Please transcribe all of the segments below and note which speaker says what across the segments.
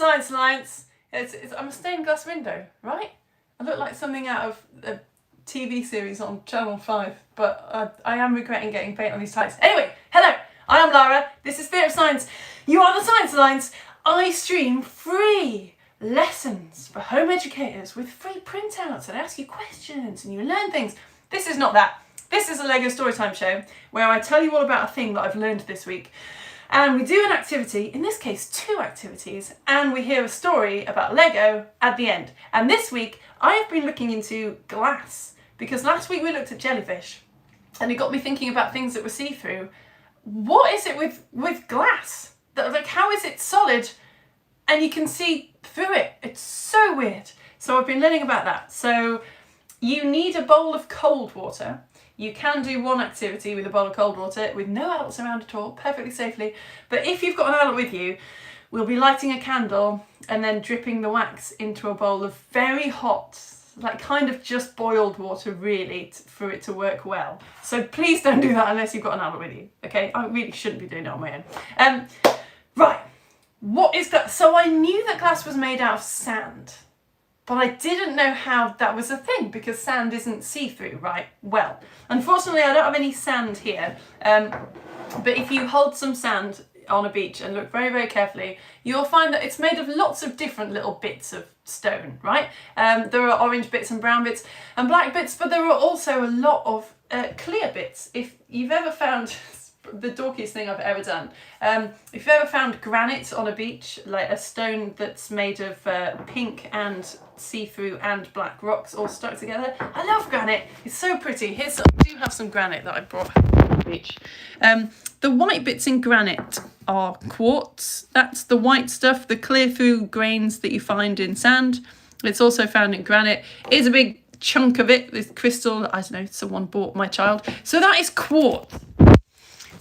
Speaker 1: science lines. I'm a stained glass window, right? I look like something out of a TV series on Channel 5, but I am regretting getting paint on these tights. Anyway, hello, I am Lara. This is Theatre of Science. You are the Science Lines. I stream free lessons for home educators with free printouts, and I ask you questions and you learn things. This is not that. This is a Lego Storytime show where I tell you all about a thing that I've learned this week. And we do an activity, in this case 2 activities, and we hear a story about Lego at the end. And this week I have been looking into glass, because last week we looked at jellyfish and it got me thinking about things that were see-through. What is it with glass? Like, how is it solid and you can see through it? It's so weird. So I've been learning about that. So you need a bowl of cold water. You can do one activity with a bowl of cold water with no adults around at all, perfectly safely. But if you've got an adult with you, we'll be lighting a candle and then dripping the wax into a bowl of very hot, like kind of just boiled water really, for it to work well. So please don't do that unless you've got an adult with you, okay? I really shouldn't be doing it on my own. Right, what is glass? So I knew that glass was made out of sand, but I didn't know how that was a thing because sand isn't see-through, right? Well, unfortunately I don't have any sand here, but if you hold some sand on a beach and look very, very carefully, you'll find that it's made of lots of different little bits of stone, right? There are orange bits and brown bits and black bits, but there are also a lot of clear bits. If you've ever found, the dorkiest thing I've ever done, if you've ever found granite on a beach, like a stone that's made of pink and see-through and black rocks all stuck together. I love granite, it's so pretty. I do have some granite that I brought from the beach. The white bits in granite are quartz. That's the white stuff, the clear through grains that you find in sand. It's also found in granite. It's a big chunk of it, this crystal, I don't know, someone bought my child. So that is quartz.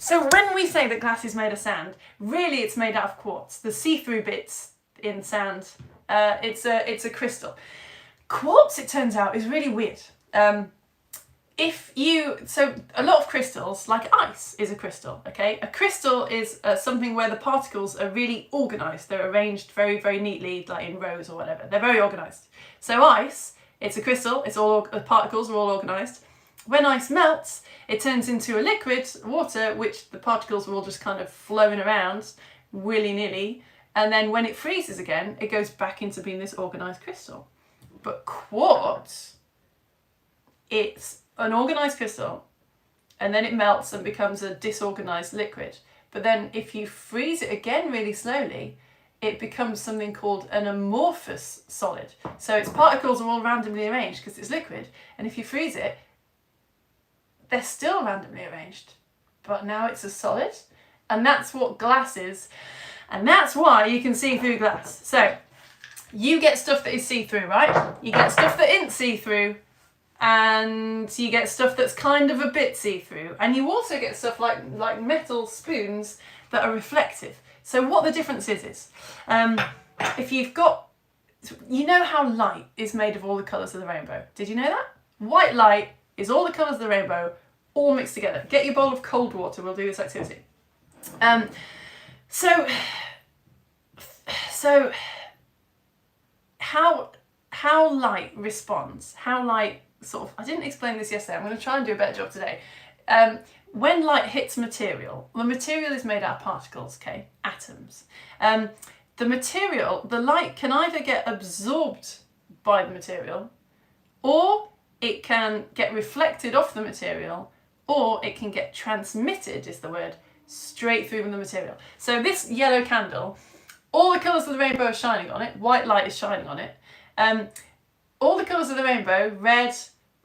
Speaker 1: So when we say that glass is made of sand, really it's made out of quartz. The see-through bits in sand, it's a crystal. Quartz, it turns out, is really weird. So a lot of crystals, like ice, is a crystal, okay? A crystal is something where the particles are really organised. They're arranged very, very neatly, like in rows or whatever. They're very organised. So ice, it's a crystal, the particles are all organised. When ice melts, it turns into a liquid, water, which the particles are all just kind of flowing around willy-nilly. And then when it freezes again, it goes back into being this organised crystal. But quartz, it's an organised crystal, and then it melts and becomes a disorganised liquid. But then if you freeze it again really slowly, it becomes something called an amorphous solid. So its particles are all randomly arranged because it's liquid. And if you freeze it, they're still randomly arranged, but now it's a solid, and that's what glass is, and that's why you can see through glass. So you get stuff that is see-through, right? You get stuff that isn't see-through, and you get stuff that's kind of a bit see-through, and you also get stuff like metal spoons that are reflective. So what the difference is if you've got, you know how light is made of all the colours of the rainbow. Did you know that? White light is all the colours of the rainbow all mixed together. Get your bowl of cold water, we'll do this activity. So how light responds, how light sort of, I didn't explain this yesterday, I'm going to try and do a better job today. When light hits material, the material is made out of particles, okay, atoms. The light can either get absorbed by the material, or it can get reflected off the material, or it can get transmitted, is the word, straight through the material. So this yellow candle, all the colours of the rainbow are shining on it, white light is shining on it. All the colours of the rainbow, red,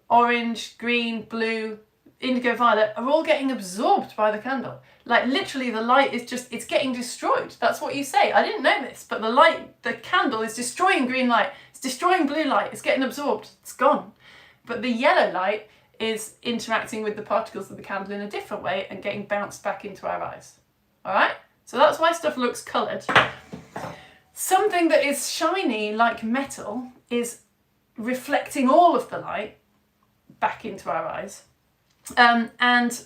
Speaker 1: orange, green, blue, indigo, violet, are all getting absorbed by the candle. Like literally the light is just, it's getting destroyed. That's what you say. I didn't know this, but the candle is destroying green light, it's destroying blue light, it's getting absorbed, it's gone. But the yellow light is interacting with the particles of the candle in a different way and getting bounced back into our eyes. All right? So that's why stuff looks coloured. Something that is shiny like metal is reflecting all of the light back into our eyes. And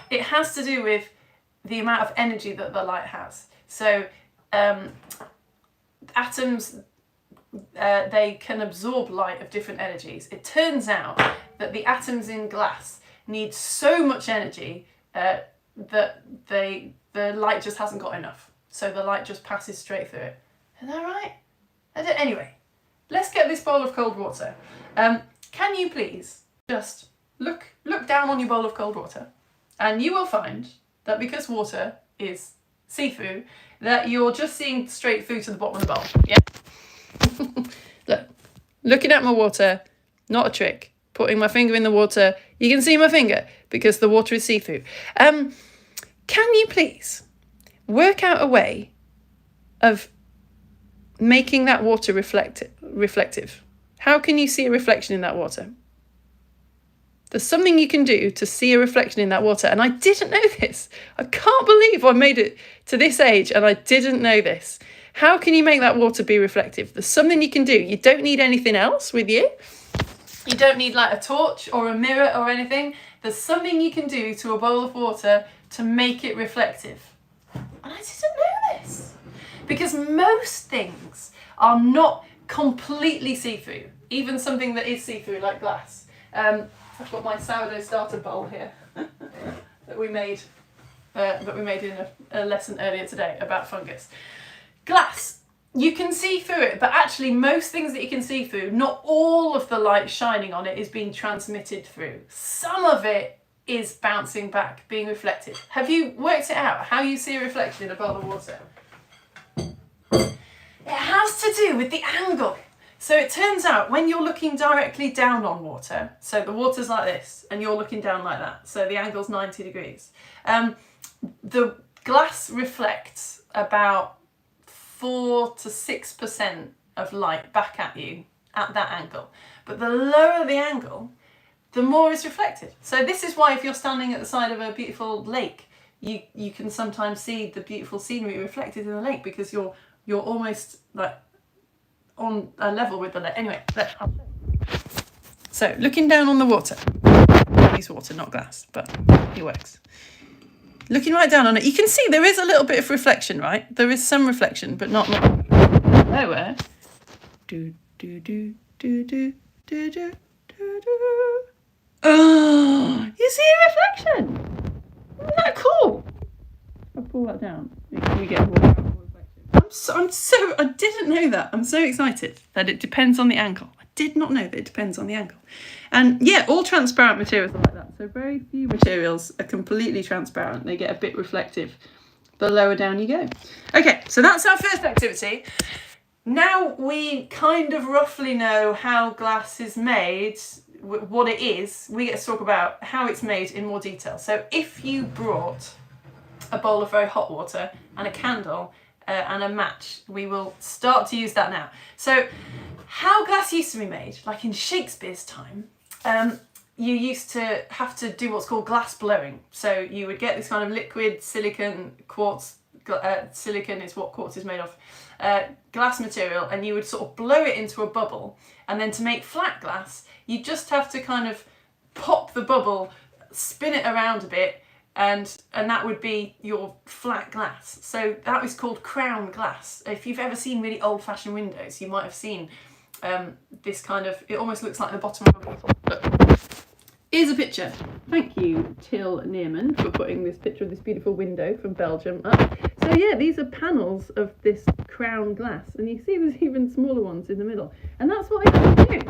Speaker 1: it has to do with the amount of energy that the light has. So atoms, they can absorb light of different energies. It turns out that the atoms in glass need so much energy that the light just hasn't got enough. So the light just passes straight through it. Is that right? Anyway, let's get this bowl of cold water. Can you please just look down on your bowl of cold water, and you will find that because water is see-through, that you're just seeing straight through to the bottom of the bowl. Yeah? Look, looking at my water, not a trick. Putting my finger in the water, you can see my finger because the water is see-through. Can you please work out a way of making that water reflective? How can you see a reflection in that water? There's something you can do to see a reflection in that water, and I didn't know this. I can't believe I made it to this age and I didn't know this. How can you make that water be reflective? There's something you can do. You don't need anything else with you. You don't need like a torch or a mirror or anything. There's something you can do to a bowl of water to make it reflective. And I didn't know this. Because most things are not completely see-through. Even something that is see-through like glass. I've got my sourdough starter bowl here that we made in a lesson earlier today about fungus. Glass, you can see through it, but actually most things that you can see through, not all of the light shining on it is being transmitted through. Some of it is bouncing back, being reflected. Have you worked it out, how you see a reflection in a bowl of water? It has to do with the angle. So it turns out when you're looking directly down on water, so the water's like this, and you're looking down like that, so the angle's 90 degrees. The glass reflects about 4 to 6% of light back at you at that angle. But the lower the angle, the more is reflected. So this is why if you're standing at the side of a beautiful lake, you can sometimes see the beautiful scenery reflected in the lake because you're almost like on a level with the lake. Anyway, so looking down on the water. I use water, not glass, but it works. Looking right down on it, you can see there is a little bit of reflection, right? There is some reflection, but not nowhere. Do do do do do do do do do. Oh, you see a reflection? Isn't that cool? I'll pull that down. We get more reflection. I didn't know that. I'm so excited that it depends on the angle. I did not know that it depends on the angle. And yeah, all transparent materials are like that. So very few materials are completely transparent. They get a bit reflective the lower down you go. Okay, so that's our first activity. Now we kind of roughly know how glass is made, what it is. We get to talk about how it's made in more detail. So if you brought a bowl of very hot water and a candle and a match, we will start to use that now. So how glass used to be made, like in Shakespeare's time, you used to have to do what's called glass blowing. So you would get this kind of liquid silicon, quartz, silicon is what quartz is made of, glass material, and you would sort of blow it into a bubble. And then to make flat glass, you just have to kind of pop the bubble, spin it around a bit, and that would be your flat glass. So that was called crown glass. If you've ever seen really old-fashioned windows, you might have seen this kind of, it almost looks like the bottom of a bottle. Look, here's a picture. Thank you, Till Neerman, for putting this picture of this beautiful window from Belgium up. So yeah, these are panels of this crown glass, and you see there's even smaller ones in the middle, and that's what they have to do.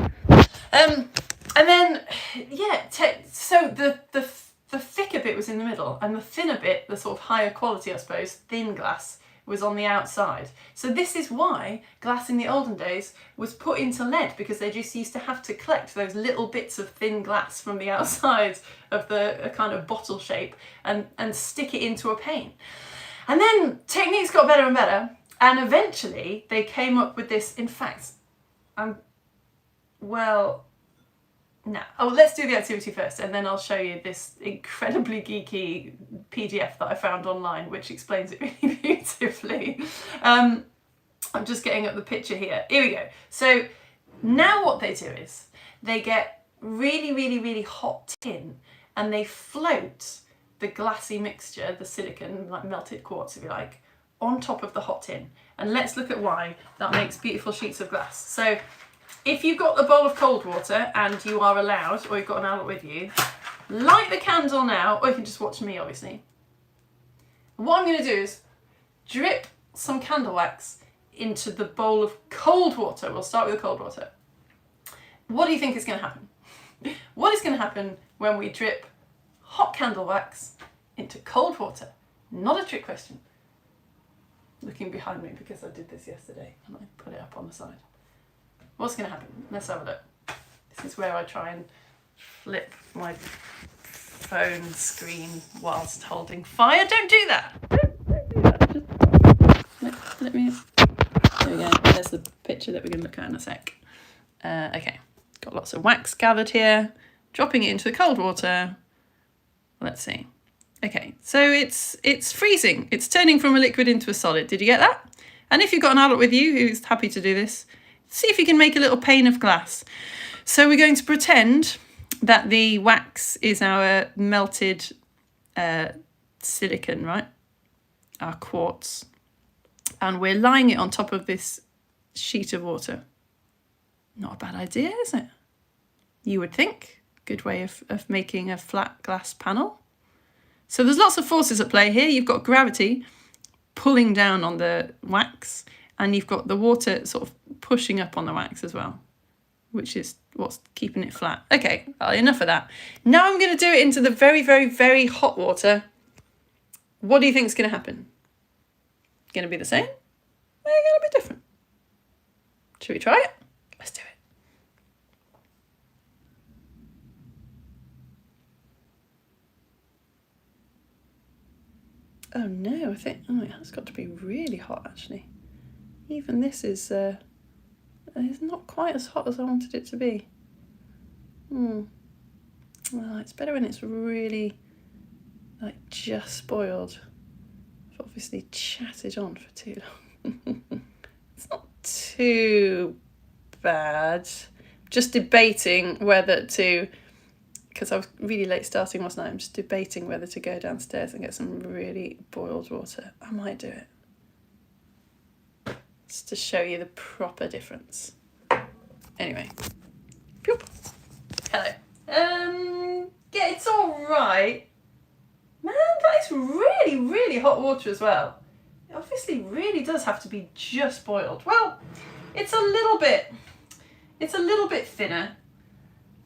Speaker 1: And then, yeah, so the thicker bit was in the middle, and the thinner bit, the sort of higher quality, I suppose, thin glass, was on the outside. So this is why glass in the olden days was put into lead, because they just used to have to collect those little bits of thin glass from the outside of the kind of bottle shape and stick it into a pane. And then techniques got better and better, and eventually they came up with this. In fact, let's do the activity first, and then I'll show you this incredibly geeky PDF that I found online, which explains it really beautifully. I'm just getting up the picture here. Here we go. So now what they do is they get really, really, really hot tin, and they float the glassy mixture, the silicon, like melted quartz if you like, on top of the hot tin. and let's look at why that makes beautiful sheets of glass. So if you've got a bowl of cold water and you are allowed, or you've got an outlet with you, light the candle now, or you can just watch me obviously. What I'm going to do is drip some candle wax into the bowl of cold water. We'll start with the cold water. What do you think is going to happen? What is going to happen when we drip hot candle wax into cold water? Not a trick question. Looking behind me because I did this yesterday and I put it up on the side. What's going to happen? Let's have a look. This is where I try and flip my phone screen whilst holding fire. Don't do that. Don't do that. Just let me. There we go. There's the picture that we're going to look at in a sec. Okay. Got lots of wax gathered here. Dropping it into the cold water. Let's see. Okay, so it's freezing. It's turning from a liquid into a solid. Did you get that? And if you've got an adult with you who's happy to do this, see if you can make a little pane of glass. So we're going to pretend that the wax is our melted silicon, right? Our quartz. And we're lying it on top of this sheet of water. Not a bad idea, is it? You would think. Good way of making a flat glass panel. So there's lots of forces at play here. You've got gravity pulling down on the wax, and you've got the water sort of pushing up on the wax as well, which is what's keeping it flat. Okay, well, enough of that. Now I'm going to do it into the very, very, very hot water. What do you think is going to happen? Going to be the same? Or going to be different? Should we try it? Let's do it. Oh no, I think, oh, it has got to be really hot actually. Even this is it's not quite as hot as I wanted it to be. Well, it's better when it's really like just spoiled. I've obviously chatted on for too long. It's not too bad. Just debating whether to, because I was really late starting last night, I'm just debating whether to go downstairs and get some really boiled water. I might do it. Just to show you the proper difference. Anyway. Boop. Hello. Yeah, it's all right. Man, that is really, really hot water as well. It obviously really does have to be just boiled. Well, it's a little bit thinner.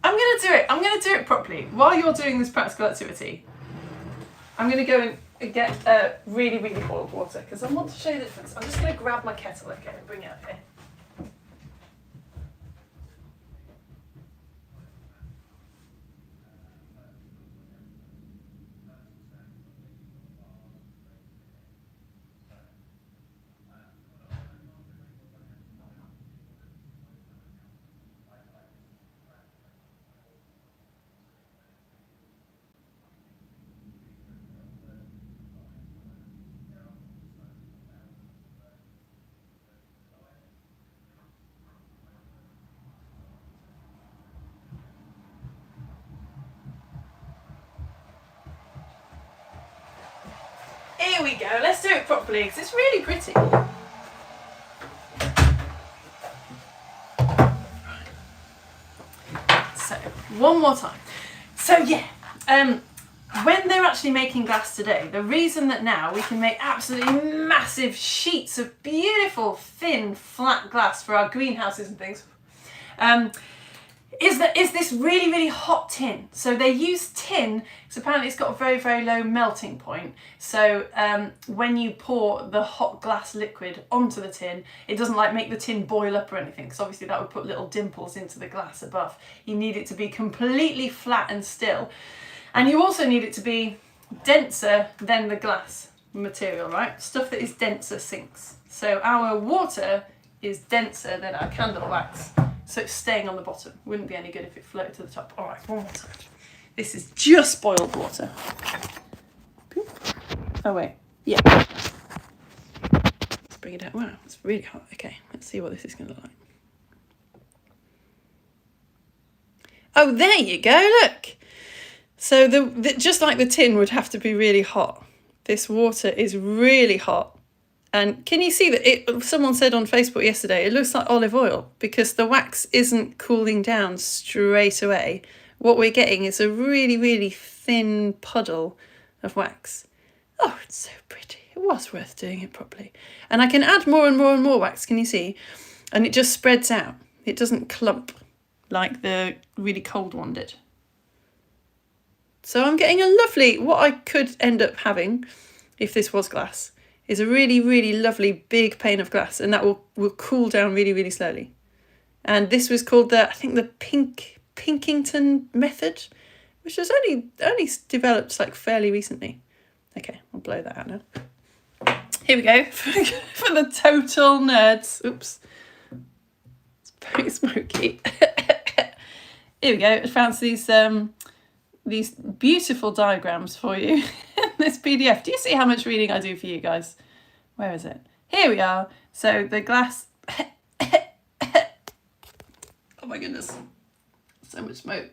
Speaker 1: I'm going to do it. I'm going to do it properly. While you're doing this practical activity, I'm going to go and get really, really boiled water because I want to show you the difference. I'm just going to grab my kettle, okay, and bring it up here. Here we go, let's do it properly because it's really pretty. So, one more time. So yeah, when they're actually making glass today, the reason that now we can make absolutely massive sheets of beautiful, thin, flat glass for our greenhouses and things, is this really, really hot tin. So they use tin, because apparently it's got a very, very low melting point. So when you pour the hot glass liquid onto the tin, it doesn't like make the tin boil up or anything, because obviously that would put little dimples into the glass above. You need it to be completely flat and still. And you also need it to be denser than the glass material, right? Stuff that is denser sinks. So our water is denser than our candle wax. So it's staying on the bottom. Wouldn't be any good if it floated to the top. All right, one more time. This is just boiled water. Oh wait, yeah. Let's bring it out. Wow, it's really hot. Okay, let's see what this is going to look like. Oh, there you go, look. So the just like the tin would have to be really hot. This water is really hot And can you see that someone said on Facebook yesterday, it looks like olive oil because the wax isn't cooling down straight away. What we're getting is a really, really thin puddle of wax. Oh, it's so pretty. It was worth doing it properly. And I can add more and more and more wax, can you see? And it just spreads out. It doesn't clump like the really cold one did. So I'm getting a lovely, what I could end up having, if this was glass, is a really, really lovely big pane of glass, and that will cool down really, really slowly. And this was called I think the Pinkington method, which was only developed like fairly recently. Okay, I'll blow that out now. Here we go for the total nerds. Oops, it's very smoky. Here we go. I found these beautiful diagrams for you in this PDF. Do you see how much reading I do for you guys? Where is it? Here we are. So the glass. Oh my goodness. So much smoke.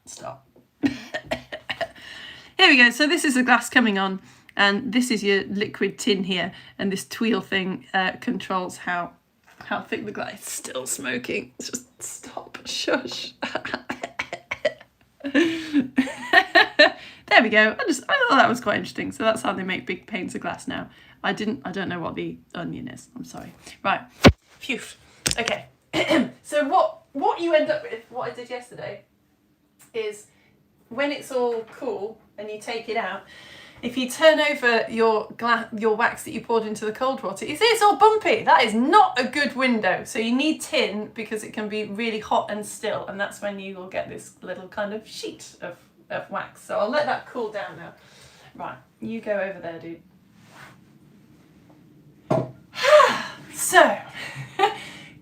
Speaker 1: Stop. Here we go. So this is the glass coming on, and this is your liquid tin here, and this tweel thing controls how thick the glass. It's still smoking. Just stop. Shush. There we go. I thought that was quite interesting. So that's how they make big panes of glass now. I don't know what the onion is. I'm sorry. Right. Phew. Okay. So what you end up with, what I did yesterday, is when it's all cool and you take it out, if you turn over your wax that you poured into the cold water, you see it's all bumpy. That is not a good window. So you need tin because it can be really hot and still, and that's when you will get this little kind of sheet of wax. So I'll let that cool down now. Right, you go over there, dude. So,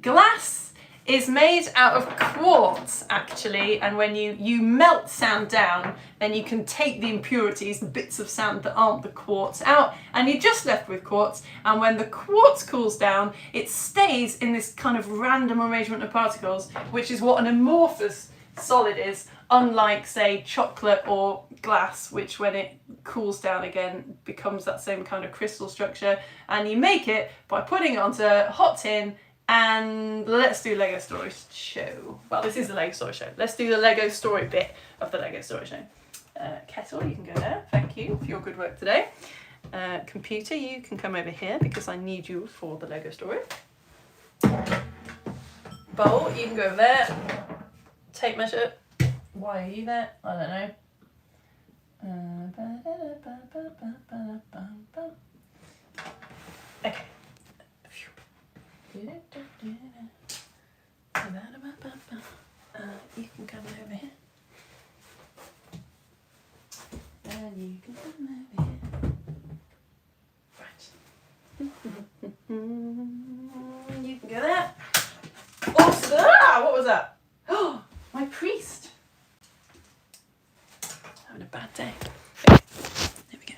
Speaker 1: glass is made out of quartz, actually, and when you melt sand down, then you can take the impurities, the bits of sand that aren't the quartz out, and you're just left with quartz. And when the quartz cools down, it stays in this kind of random arrangement of particles, which is what an amorphous solid is, unlike, say, chocolate or glass, which when it cools down again becomes that same kind of crystal structure. And you make it by putting it onto hot tin. And let's do Lego Story Show. Well, this is the Lego Story Show. Let's do the Lego Story bit of the Lego Story Show. Kettle, you can go there. Thank you for your good work today. Computer, you can come over here because I need you for the Lego Story. Bowl, you can go over there. Tape measure. Why are you there? I don't know. Okay. You can come over here. And you can come over here. Right. You can go there. Awesome. What was that? Oh, my priest. Having a bad day. Okay. There we go.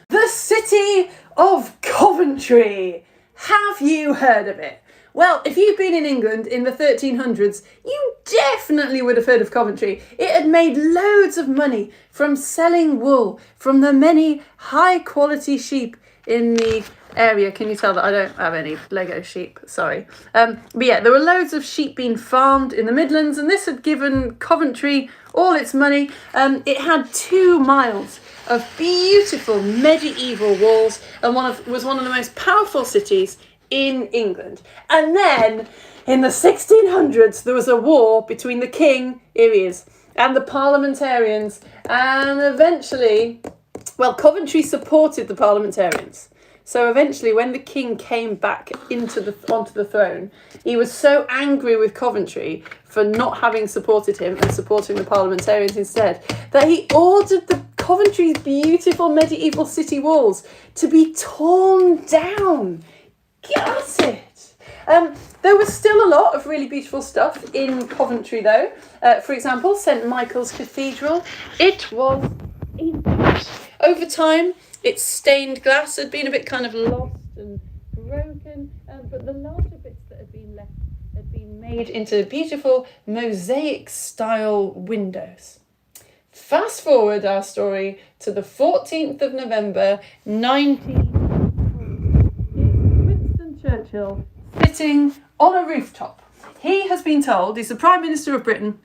Speaker 1: The city of Coventry. Have you heard of it? Well, if you've been in England in the 1300s, you definitely would have heard of Coventry. It had made loads of money from selling wool from the many high-quality sheep in the area. Can you tell that I don't have any Lego sheep? Sorry. But yeah, there were loads of sheep being farmed in the Midlands, and this had given Coventry all its money. It had 2 miles of beautiful medieval walls and was one of the most powerful cities in England. And then in the 1600s there was a war between the king, here he is, and the parliamentarians, and eventually, well, Coventry supported the parliamentarians. So eventually when the king came back onto the throne, he was so angry with Coventry for not having supported him and supporting the parliamentarians instead, that he ordered the Coventry's beautiful medieval city walls to be torn down. Got it. There was still a lot of really beautiful stuff in Coventry though. For example, St Michael's Cathedral. It was ancient. Over time, its stained glass had been a bit kind of lost and broken, but the larger bits that had been left had been made into beautiful mosaic style windows. Fast forward our story to the 14th of November 19... Winston Churchill sitting on a rooftop. He has been told, he's the Prime Minister of Britain,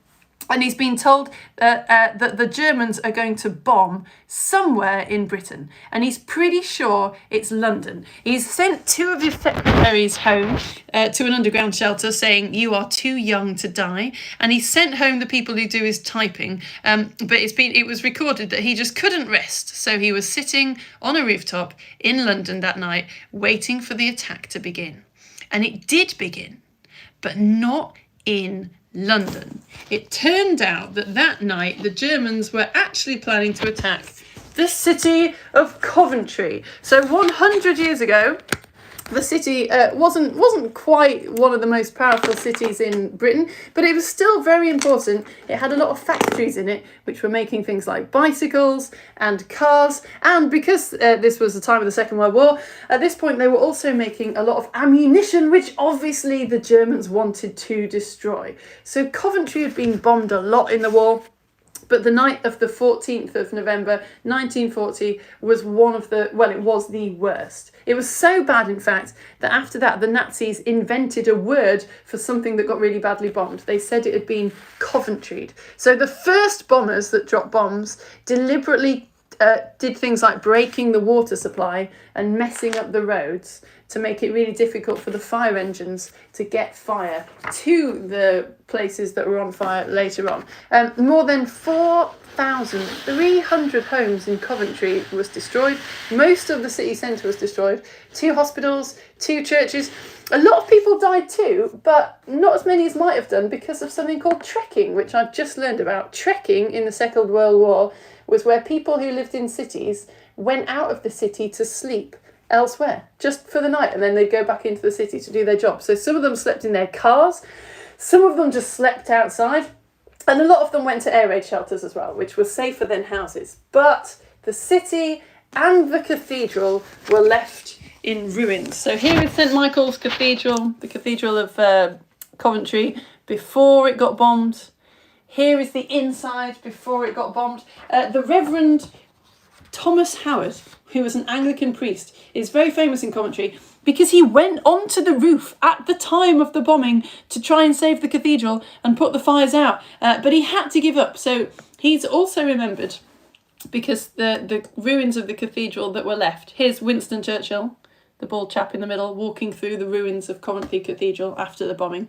Speaker 1: and he's been told that the Germans are going to bomb somewhere in Britain. And he's pretty sure it's London. He's sent 2 of his secretaries home to an underground shelter saying, you are too young to die. And he sent home the people who do his typing. But it was recorded that he just couldn't rest. So he was sitting on a rooftop in London that night, waiting for the attack to begin. And it did begin, but not in London. It turned out that night the Germans were actually planning to attack the city of Coventry. So 100 years ago, the city wasn't quite one of the most powerful cities in Britain, but it was still very important. It had a lot of factories in it, which were making things like bicycles and cars. And because this was the time of the Second World War, at this point they were also making a lot of ammunition, which obviously the Germans wanted to destroy. So Coventry had been bombed a lot in the war. But the night of the 14th of November 1940 was it was the worst. It was so bad, in fact, that after that the Nazis invented a word for something that got really badly bombed. They said it had been Coventry'd. So the first bombers that dropped bombs deliberately did things like breaking the water supply and messing up the roads to make it really difficult for the fire engines to get fire to the places that were on fire later on. More than 4,300 homes in Coventry was destroyed. Most of the city centre was destroyed. 2 hospitals, 2 churches. A lot of people died too, but not as many as might have done because of something called trekking, which I've just learned about. Trekking in the Second World War was where people who lived in cities went out of the city to sleep elsewhere, just for the night, and then they'd go back into the city to do their job. So some of them slept in their cars, some of them just slept outside, and a lot of them went to air raid shelters as well, which was safer than houses. But the city and the cathedral were left in ruins. So here is St Michael's Cathedral, the Cathedral of Coventry, before it got bombed. Here is the inside before it got bombed. The Reverend Thomas Howard, who was an Anglican priest, is very famous in Coventry because he went onto the roof at the time of the bombing to try and save the cathedral and put the fires out. But he had to give up. So he's also remembered because the ruins of the cathedral that were left. Here's Winston Churchill, the bald chap in the middle, walking through the ruins of Coventry Cathedral after the bombing.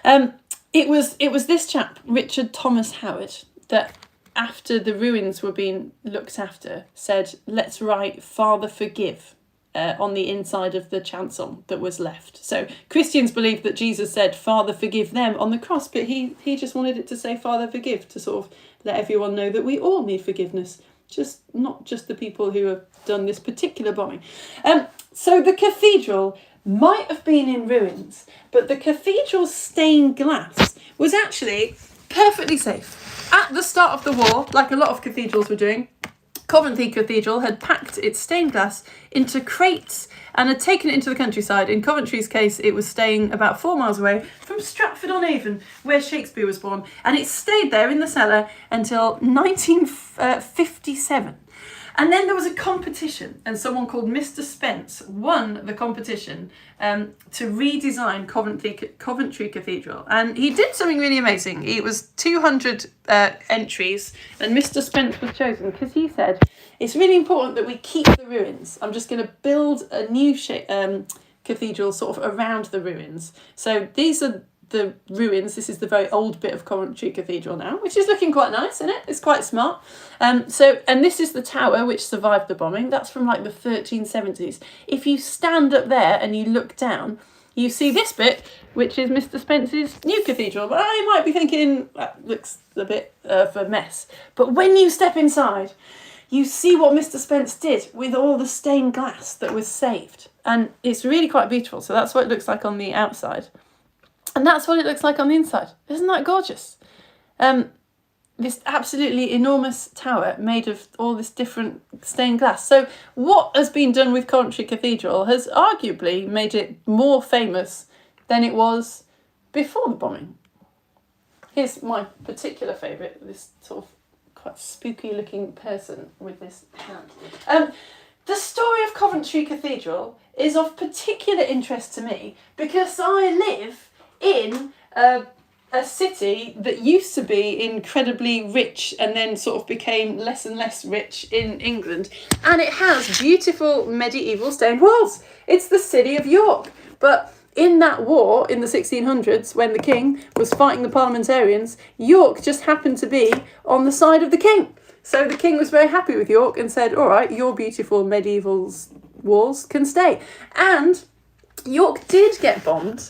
Speaker 1: It was this chap, Richard Thomas Howard, that after the ruins were being looked after, said, let's write Father Forgive on the inside of the chancel that was left. So Christians believe that Jesus said, Father Forgive them on the cross, but he just wanted it to say Father Forgive to sort of let everyone know that we all need forgiveness, not just the people who have done this particular bombing. So the cathedral might have been in ruins, but the cathedral's stained glass was actually perfectly safe. At the start of the war, like a lot of cathedrals were doing, Coventry Cathedral had packed its stained glass into crates and had taken it into the countryside. In Coventry's case, it was staying about 4 miles away from Stratford-on-Avon, where Shakespeare was born. And it stayed there in the cellar until 1957. And then there was a competition, and someone called Mr. Spence won the competition to redesign Coventry Cathedral. And he did something really amazing. It was 200 entries, and Mr. Spence was chosen because he said, it's really important that we keep the ruins. I'm just going to build a new cathedral sort of around the ruins. So these are the ruins. This is the very old bit of Coventry Cathedral now, which is looking quite nice, isn't it? It's quite smart. And this is the tower which survived the bombing. That's from like the 1370s. If you stand up there and you look down, you see this bit, which is Mr. Spence's new cathedral. But I might be thinking, that looks a bit of a mess. But when you step inside, you see what Mr. Spence did with all the stained glass that was saved. And it's really quite beautiful. So that's what it looks like on the outside. And that's what it looks like on the inside. Isn't that gorgeous? This absolutely enormous tower made of all this different stained glass. So what has been done with Coventry Cathedral has arguably made it more famous than it was when it was built. So before the bombing. Here's my particular favourite, this sort of quite spooky looking person with this hat. The story of Coventry Cathedral is of particular interest to me because I live in a city that used to be incredibly rich and then sort of became less and less rich in England, and it has beautiful medieval stained walls. It's the city of York. But in that war in the 1600s, when the king was fighting the parliamentarians, York just happened to be on the side of the king. So the king was very happy with York and said, all right, your beautiful medieval walls can stay. And York did get bombed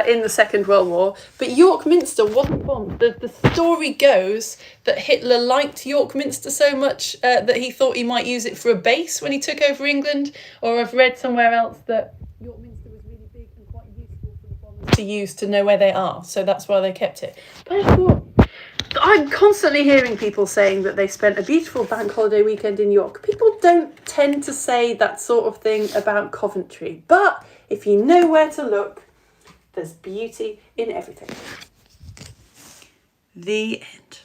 Speaker 1: in the Second World War, but York Minster wasn't bombed. The story goes that Hitler liked York Minster so much that he thought he might use it for a base when he took over England, or I've read somewhere else that York Minster was really big and quite useful for the bombers to use to know where they are, so that's why they kept it. But I thought, I'm constantly hearing people saying that they spent a beautiful bank holiday weekend in York. People don't tend to say that sort of thing about Coventry. But if you know where to look, there's beauty in everything. The end.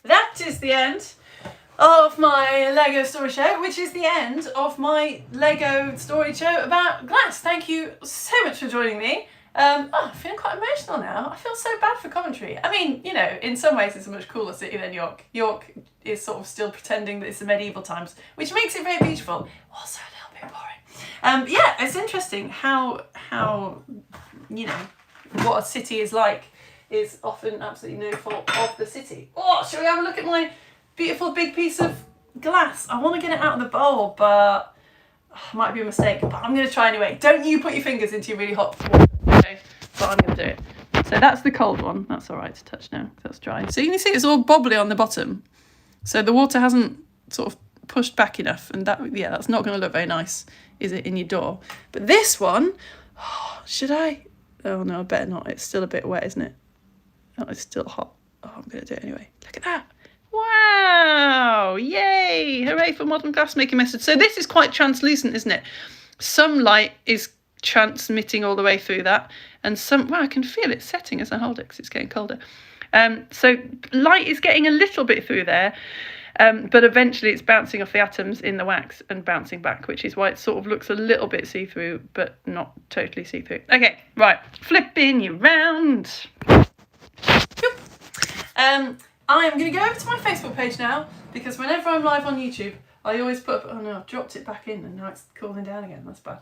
Speaker 1: That is the end of my Lego story show, which is the end of my Lego story show about glass. Thank you so much for joining me. I'm feeling quite emotional now. I feel so bad for Coventry. I mean, you know, in some ways it's a much cooler city than York. York is sort of still pretending that it's the medieval times, which makes it very beautiful. Also a little bit boring. Yeah, it's interesting how you know, what a city is like is often absolutely no fault of the city. Oh, shall we have a look at my beautiful big piece of glass? I want to get it out of the bowl, but might be a mistake, but I'm going to try anyway. Don't you put your fingers into your really hot water, okay? But I'm going to do it. So that's the cold one. That's all right to touch now, that's dry. So you can see it's all bobbly on the bottom. So the water hasn't sort of pushed back enough, and that, yeah, that's not going to look very nice, is it, in your door? But this one, should I? Oh no, I better not. It's still a bit wet, isn't it? Oh, it's still hot. Oh, I'm going to do it anyway. Look at that. Wow! Yay! Hooray for modern glassmaking methods. So this is quite translucent, isn't it? Some light is transmitting all the way through that, and some, wow, I can feel it setting as I hold it because it's getting colder. So light is getting a little bit through there, but eventually it's bouncing off the atoms in the wax and bouncing back, which is why it sort of looks a little bit see-through, but not totally see-through. Okay, right, flipping you round. I'm going to go over to my Facebook page now, because whenever I'm live on YouTube, I always put up, oh no, I've dropped it back in and now it's cooling down again, that's bad.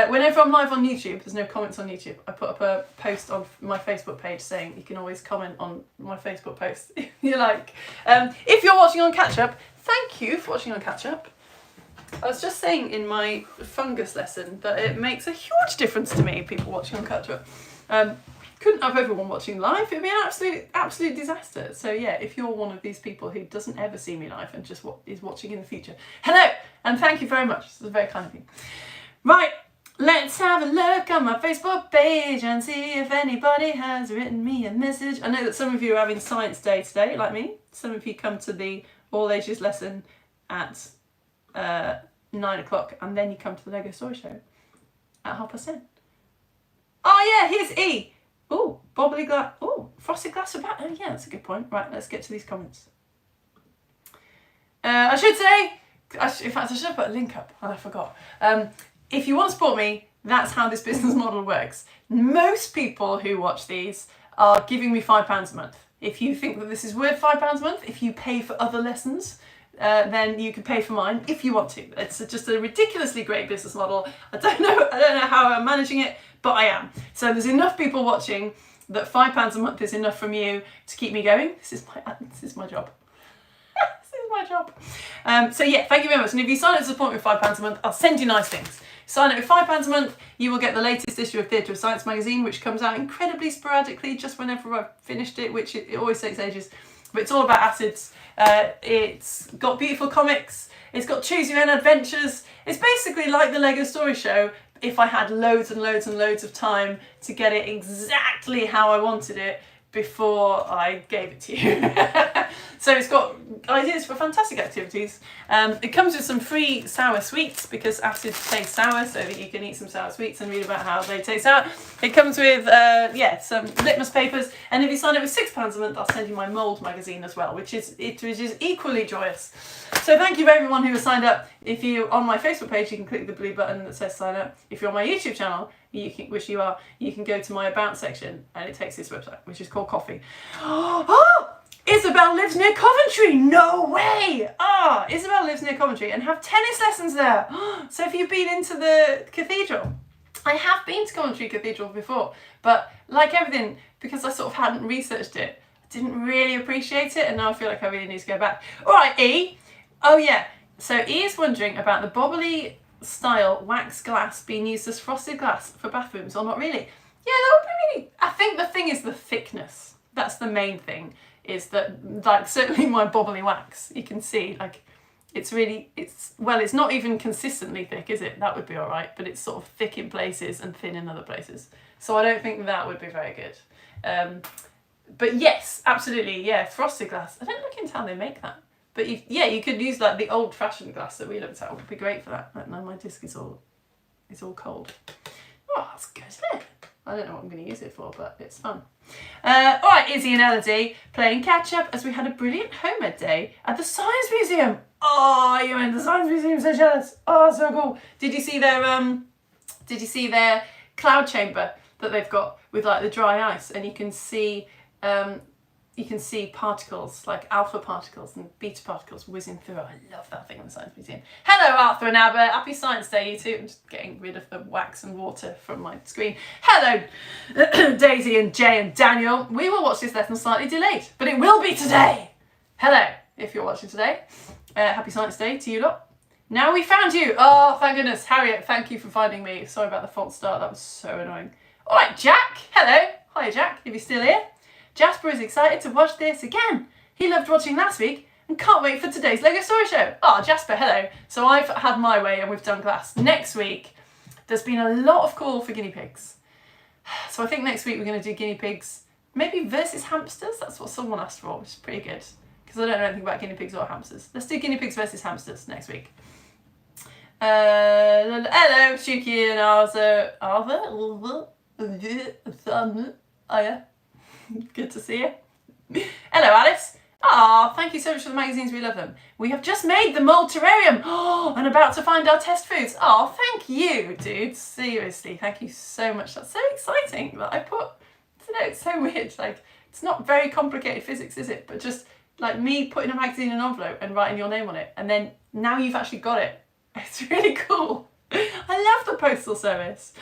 Speaker 1: Whenever I'm live on YouTube, there's no comments on YouTube, I put up a post on my Facebook page saying you can always comment on my Facebook post if you like. If you're watching on catch up, thank you for watching on catch up. I was just saying in my fungus lesson that it makes a huge difference to me, people watching on catch up. Couldn't have everyone watching live, it'd be an absolute disaster. So yeah, if you're one of these people who doesn't ever see me live and just is watching in the future, hello, and thank you very much, this is very kind of you. Right, let's have a look on my Facebook page and see if anybody has written me a message. I know that some of you are having science day today, like me. Some of you come to the all ages lesson at 9 o'clock, and then you come to the Lego Story Show at 10:30. Oh yeah, here's E. Oh, bobbly glass. Oh, frosted glass of bat. Oh yeah, that's a good point. Right, let's get to these comments. I should say, in fact, I should have put a link up, and I forgot. If you want to support me, that's how this business model works. Most people who watch these are giving me £5 a month. If you think that this is worth £5 a month, if you pay for other lessons, then you can pay for mine if you want to. It's just a ridiculously great business model. I don't know how I'm managing it, but I am. So there's enough people watching that £5 a month is enough from you to keep me going. This is my job. This is my job. So yeah, thank you very much. And if you sign up to support me with £5 a month, I'll send you nice things. Sign up with £5 a month, you will get the latest issue of Theatre of Science magazine, which comes out incredibly sporadically, just whenever I've finished it, which it always takes ages. But it's all about acids. It's got beautiful comics. It's got choose your own adventures. It's basically like the Lego Story Show if I had loads and loads and loads of time to get it exactly how I wanted it before I gave it to you. So it's got ideas for fantastic activities. It comes with some free sour sweets because acid tastes sour, so that you can eat some sour sweets and read about how they taste sour. It comes with some litmus papers, and if you sign up with £6 a month, I'll send you my mould magazine as well, which is equally joyous. So thank you for everyone who has signed up. If you're on my Facebook page, you can click the blue button that says sign up. If you're on my YouTube channel, which you are, you can go to my about section and it takes this website, which is called Coffee. Oh, Isabel lives near Coventry. No way. Isabel lives near Coventry and have tennis lessons there. So if you've been into the cathedral, I have been to Coventry Cathedral before, but like everything, because I sort of hadn't researched it, I didn't really appreciate it, and now I feel like I really need to go back. All right, E. Oh yeah. So E is wondering about the bobbly style wax glass being used as frosted glass for bathrooms, or not really. Yeah, that would be really... I think the thing is the thickness. That's the main thing, is that, like, certainly my bobbly wax, you can see, like, it's not even consistently thick, is it? That would be all right, but it's sort of thick in places and thin in other places. So I don't think that would be very good. But yes, absolutely, yeah, frosted glass. I don't look into how they make that. But you could use like the old-fashioned glass that we looked at. It would be great for that. Now my disc is all cold. Oh, that's good, isn't it? I don't know what I'm going to use it for, but it's fun. All right, Izzy and Elodie playing catch up as we had a brilliant home ed day at the Science Museum. Oh, you went to the Science Museum, so jealous. Oh, so cool. Did you see their cloud chamber that they've got with like the dry ice, and you can see particles, like alpha particles and beta particles whizzing through. I love that thing in the Science Museum. Hello, Arthur and Albert. Happy Science Day, you two. I'm just getting rid of the wax and water from my screen. Hello, Daisy and Jay and Daniel. We will watch this lesson slightly delayed, but it will be today. Hello, if you're watching today. Happy Science Day to you lot. Now we found you. Oh, thank goodness. Harriet, thank you for finding me. Sorry about the false start. That was so annoying. All right, Jack. Hello. Hi, Jack, if you're still here. Jasper is excited to watch this again. He loved watching last week and can't wait for today's Lego Story Show. Oh, Jasper, hello. So I've had my way and we've done glass. Next week, there's been a lot of call for guinea pigs. So I think next week we're going to do guinea pigs, maybe versus hamsters. That's what someone asked for, which is pretty good. Because I don't know anything about guinea pigs or hamsters. Let's do guinea pigs versus hamsters next week. Hello, Shuki and Arthur. Oh yeah. Good to see you. Hello, Alice. Thank you so much for the magazines. We love them. We have just made the mold terrarium and about to find our test foods. Thank you, dude. Seriously, thank you so much. That's so exciting that I put, it's so weird. Like, it's not very complicated physics, is it? But just like me putting a magazine in an envelope and writing your name on it. And then now you've actually got it. It's really cool. I love the postal service.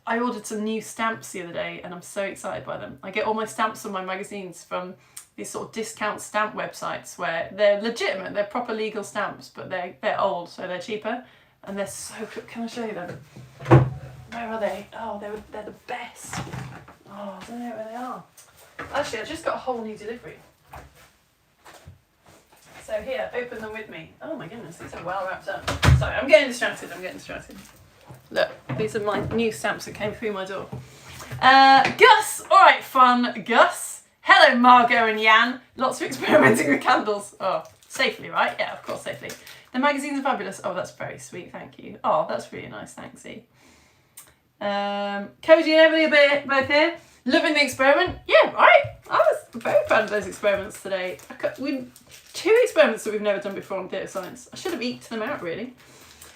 Speaker 1: I ordered some new stamps the other day and I'm so excited by them. I get all my stamps from my magazines from these sort of discount stamp websites where they're legitimate, they're proper legal stamps, but they're old, so they're cheaper. And they're so good. Can I show you them? Where are they? Oh, they're the best. I don't know where they are. Actually, I just got a whole new delivery. So here, open them with me. Oh my goodness, these are well wrapped up. Sorry, I'm getting distracted. Look, these are my new stamps that came through my door. Gus! Alright, fun Gus. Hello, Margot and Jan. Lots of experimenting with candles. Oh, safely, right? Yeah, of course, safely. The magazines are fabulous. Oh, that's very sweet, thank you. Oh, that's really nice, thanks, E. Cody and Emily are both here. Loving the experiment. Yeah, right. I was very proud of those experiments today. Two experiments that we've never done before on theatre science. I should have eked them out, really.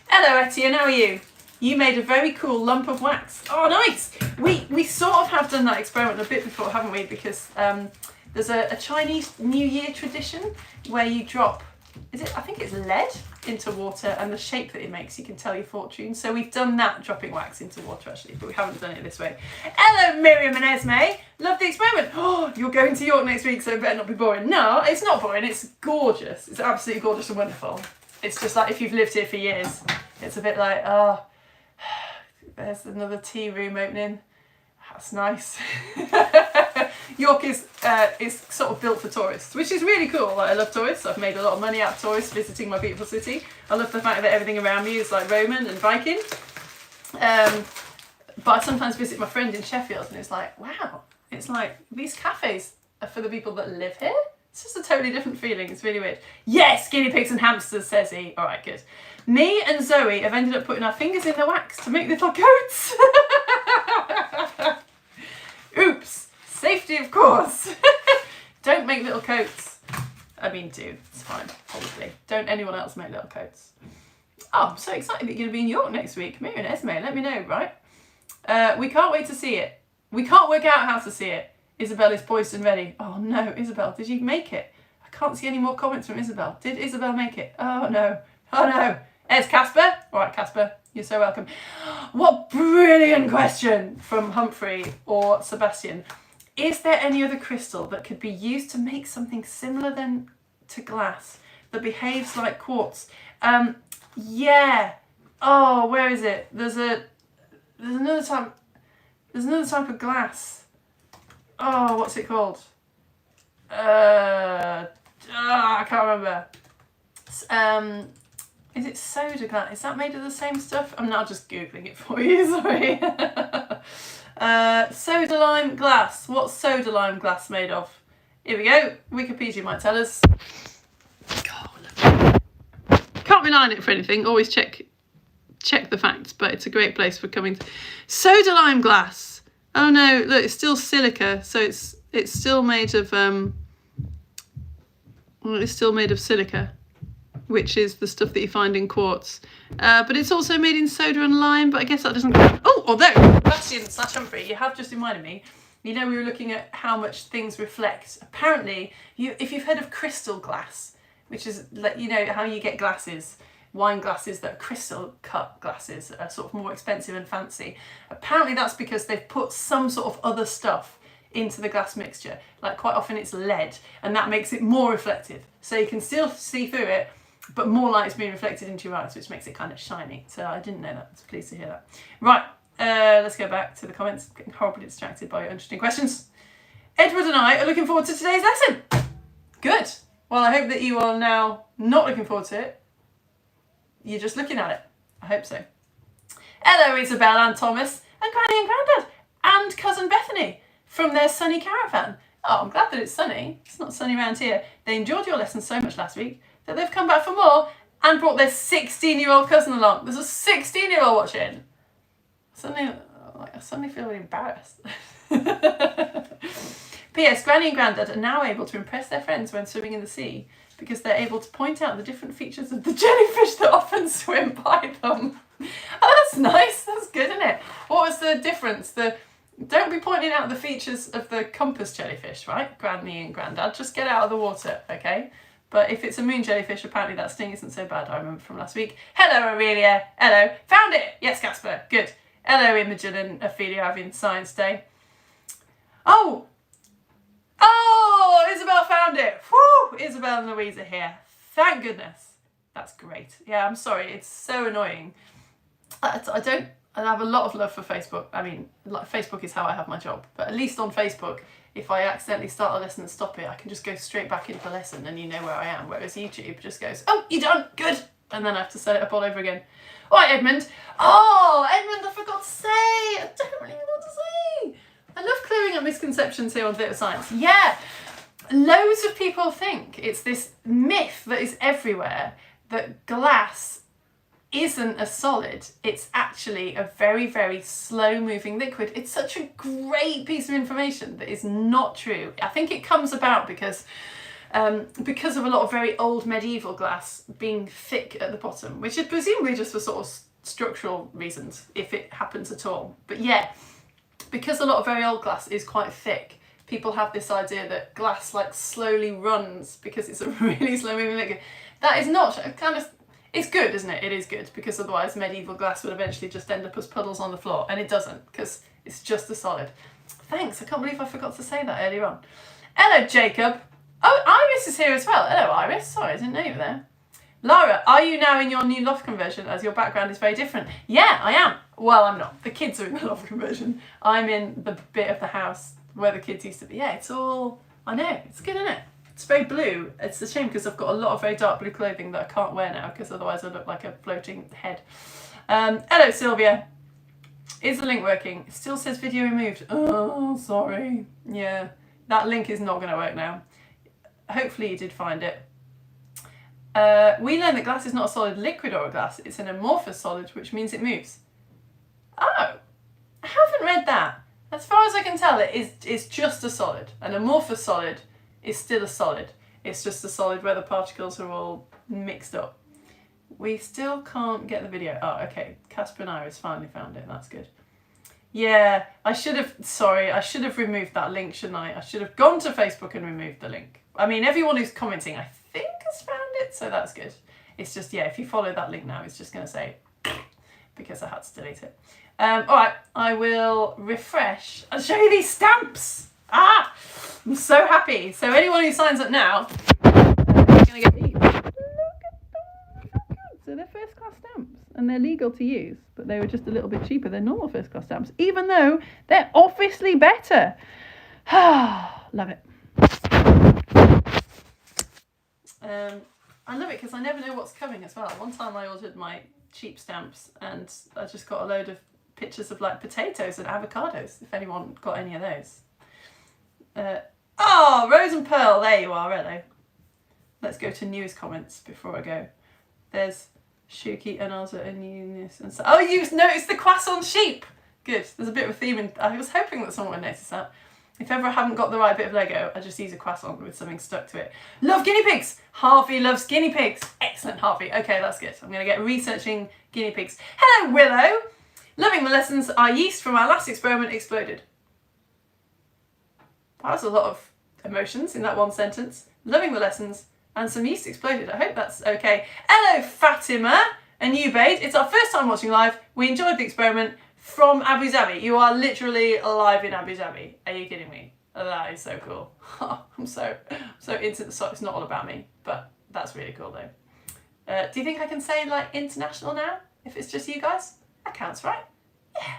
Speaker 1: Hello, Etienne, how are you? You made a very cool lump of wax. Oh, nice! We sort of have done that experiment a bit before, haven't we? Because there's a Chinese New Year tradition where you drop, I think it's lead into water, and the shape that it makes, you can tell your fortune. So we've done that, dropping wax into water actually, but we haven't done it this way. Hello, Miriam and Esme. Love the experiment. Oh, you're going to York next week, so it better not be boring. No, it's not boring. It's gorgeous. It's absolutely gorgeous and wonderful. It's just like if you've lived here for years, it's a bit like, there's another tea room opening. That's nice. York is sort of built for tourists, which is really cool. Like, I love tourists. I've made a lot of money out of tourists visiting my beautiful city. I love the fact that everything around me is like Roman and Viking. But I sometimes visit my friend in Sheffield and it's like, wow, it's like these cafes for the people that live here. It's just a totally different feeling. It's really weird. Yes, guinea pigs and hamsters, says he. All right, good. Me and Zoe have ended up putting our fingers in the wax to make little coats. Oops. Safety, of course. Don't make little coats. I mean, do. It's fine, probably. Don't anyone else make little coats. Oh, I'm so excited that you're going to be in York next week. Me and Esme, let me know, right? We can't wait to see it. We can't work out how to see it. Isabel is poised and ready. Oh no, Isabel, did you make it? I can't see any more comments from Isabel. Did Isabel make it? Oh no. Oh no. There's Casper. All right, Casper, you're so welcome. What brilliant question from Humphrey or Sebastian. Is there any other crystal that could be used to make something similar to glass that behaves like quartz? Yeah. Oh, where is it? There's another type of glass. Oh, what's it called? I can't remember. Is it soda glass? Is that made of the same stuff? I'm now just Googling it for you, sorry. Soda lime glass. What's soda lime glass made of? Here we go. Wikipedia might tell us. God, can't rely on it for anything. Always check the facts, but it's a great place for coming to. Soda lime glass. Oh no, look, it's still silica, so it's still made of it's still made of silica, which is the stuff that you find in quartz. But it's also made in soda and lime, but I guess that doesn't count. Oh, although, Bastian/Humphrey, you have just reminded me, you know we were looking at how much things reflect. Apparently, if you've heard of crystal glass, which is, you know, how you get glasses, wine glasses that are crystal cut glasses, are sort of more expensive and fancy. Apparently that's because they've put some sort of other stuff into the glass mixture. Like quite often it's lead, and that makes it more reflective. So you can still see through it, but more light is being reflected into your eyes, which makes it kind of shiny. So I didn't know that. I was pleased to hear that. Right, let's go back to the comments. I'm getting horribly distracted by your interesting questions. Edward and I are looking forward to today's lesson. Good. Well, I hope that you are now not looking forward to it. You're just looking at it. I hope so. Hello, Isabel and Thomas, and Granny and Grandad, and Cousin Bethany from their sunny caravan. Oh, I'm glad that it's sunny. It's not sunny around here. They enjoyed your lesson so much last week that they've come back for more and brought their 16-year-old cousin along. There's a 16-year-old watching. I suddenly feel really embarrassed. P.S. Granny and Grandad are now able to impress their friends when swimming in the sea because they're able to point out the different features of the jellyfish that often swim by them. Oh, that's nice. That's good, isn't it? What was the difference? Don't be pointing out the features of the compass jellyfish, right? Granny and Grandad, just get out of the water, okay? But if it's a moon jellyfish, apparently that sting isn't so bad. I remember from last week. Hello, Aurelia. Hello. Found it. Yes, Casper. Good. Hello, Imogen and Ophelia having Science Day. Oh, Isabel found it. Whew! Isabel and Louise are here. Thank goodness. That's great. Yeah, I'm sorry. It's so annoying. I have a lot of love for Facebook. I mean, Facebook is how I have my job. But at least on Facebook, if I accidentally start a lesson and stop it, I can just go straight back into the lesson and you know where I am. Whereas YouTube just goes, oh, you're done. Good. And then I have to set it up all over again. All right, Edmund. Oh, Edmund, I forgot to say. I don't really know what to say. I love clearing up misconceptions here on Theatre Science. Yeah. Loads of people think it's this myth that is everywhere that glass isn't a solid. It's actually a very, very slow moving liquid. It's such a great piece of information that is not true. I think it comes about because of a lot of very old medieval glass being thick at the bottom, which is presumably just for sort of structural reasons, if it happens at all. But yeah, because a lot of very old glass is quite thick, people have this idea that glass like slowly runs because it's a really slow moving liquid. That is not it's good, isn't it? It is good, because otherwise medieval glass would eventually just end up as puddles on the floor, and it doesn't, because it's just a solid. Thanks, I can't believe I forgot to say that earlier on. Hello, Jacob. Oh, Iris is here as well. Hello, Iris. Sorry, I didn't know you were there. Lara, are you now in your new loft conversion as your background is very different? Yeah, I am. Well, I'm not. The kids are in the loft conversion. I'm in the bit of the house where the kids used to be. Yeah, it's all, I know, it's good, isn't it? It's very blue. It's a shame because I've got a lot of very dark blue clothing that I can't wear now because otherwise I look like a floating head. Hello, Sylvia. Is the link working? It still says video removed. Oh, sorry. Yeah. That link is not going to work now. Hopefully you did find it. We learned that glass is not a solid liquid or a glass. It's an amorphous solid, which means it moves. Oh, I haven't read that. As far as I can tell, it's just a solid. An amorphous solid is still a solid. It's just a solid where the particles are all mixed up. We still can't get the video. Oh, okay. Casper and Iris finally found it. That's good. Yeah, I should have removed that link, shouldn't I? I should have gone to Facebook and removed the link. I mean, everyone who's commenting, I think, has found it, so that's good. It's just, yeah, if you follow that link now, it's just going to say, because I had to delete it. All right, I will refresh and show you these stamps. Ah, I'm so happy. So anyone who signs up now, is going to get these. Look at them. So they're first class stamps and they're legal to use, but they were just a little bit cheaper than normal first class stamps, even though they're obviously better. Love it. I love it because I never know what's coming as well. One time I ordered my cheap stamps and I just got a load of pictures of like potatoes and avocados, if anyone got any of those. Oh, Rose and Pearl, there you are, hello. Let's go to news comments before I go. There's Shuki and Oza and Eunice and so. Oh, you've noticed the croissant sheep. Good. There's a bit of a theme in. I was hoping that someone would notice that. If ever I haven't got the right bit of Lego, I just use a croissant with something stuck to it. Love guinea pigs. Harvey loves guinea pigs. Excellent, Harvey. Okay, that's good. I'm going to get researching guinea pigs. Hello, Willow. Loving the lessons. Our yeast from our last experiment exploded. That was a lot of emotions in that one sentence. Loving the lessons and some yeast exploded. I hope that's okay. Hello, Fatima and Ubaid. It's our first time watching live. We enjoyed the experiment from Abu Dhabi. You are literally live in Abu Dhabi. Are you kidding me? That is so cool. I'm so into the song. It's not all about me, but that's really cool though. Do you think I can say like international now? If it's just you guys? That counts, right? Yeah.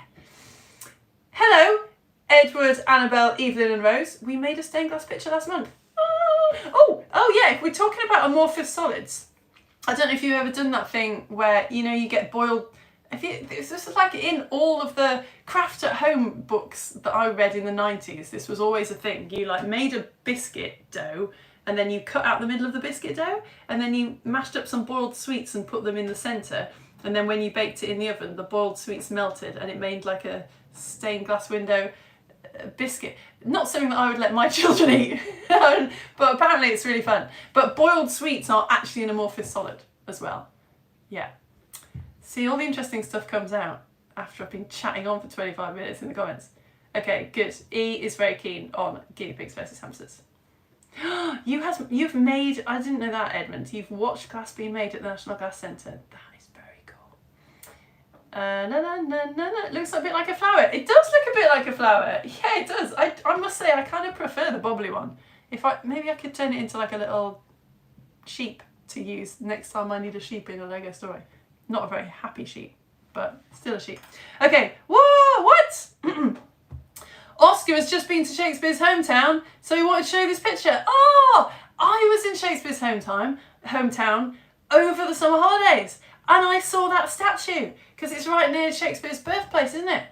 Speaker 1: Hello, Edward, Annabelle, Evelyn and Rose. We made a stained glass picture last month. Oh yeah, if we're talking about amorphous solids, I don't know if you've ever done that thing where, you know, you get boiled. This is like in all of the craft at home books that I read in the 90s, this was always a thing. You like made a biscuit dough and then you cut out the middle of the biscuit dough and then you mashed up some boiled sweets and put them in the centre. And then when you baked it in the oven, the boiled sweets melted and it made like a stained glass window biscuit. Not something that I would let my children eat, but apparently it's really fun. But boiled sweets are actually an amorphous solid as well. Yeah. See, all the interesting stuff comes out after I've been chatting on for 25 minutes in the comments. Okay, good. E is very keen on guinea pigs versus hamsters. You've made, I didn't know that, Edmund. You've watched glass being made at the National Glass Centre. That is very cool. It looks a bit like a flower. It does look a bit like a flower. Yeah, it does. I must say, I kind of prefer the bobbly one. Maybe I could turn it into like a little sheep to use next time I need a sheep in a Lego story. Not a very happy sheep, but still a sheep. Okay, whoa, what? Oscar has just been to Shakespeare's hometown, so he wanted to show you this picture. Oh, I was in Shakespeare's hometown over the summer holidays, and I saw that statue, because it's right near Shakespeare's birthplace, isn't it?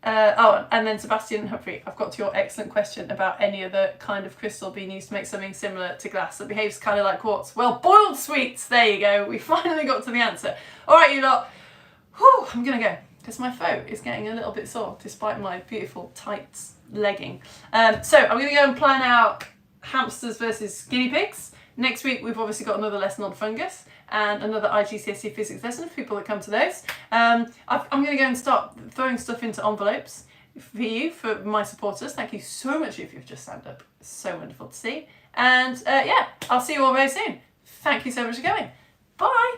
Speaker 1: And then Sebastian and Humphrey, I've got to your excellent question about any other kind of crystal being used to make something similar to glass that behaves kind of like quartz. Well, boiled sweets, there you go. We finally got to the answer. All right, you lot. Whew, I'm going to go because my throat is getting a little bit sore despite my beautiful tights legging. So I'm going to go and plan out hamsters versus guinea pigs. Next week, we've obviously got another lesson on fungus and another IGCSE physics lesson for people that come to those. I'm going to go and start throwing stuff into envelopes for you, for my supporters. Thank you so much if you've just signed up. It's so wonderful to see. And yeah, I'll see you all very soon. Thank you so much for coming. Bye.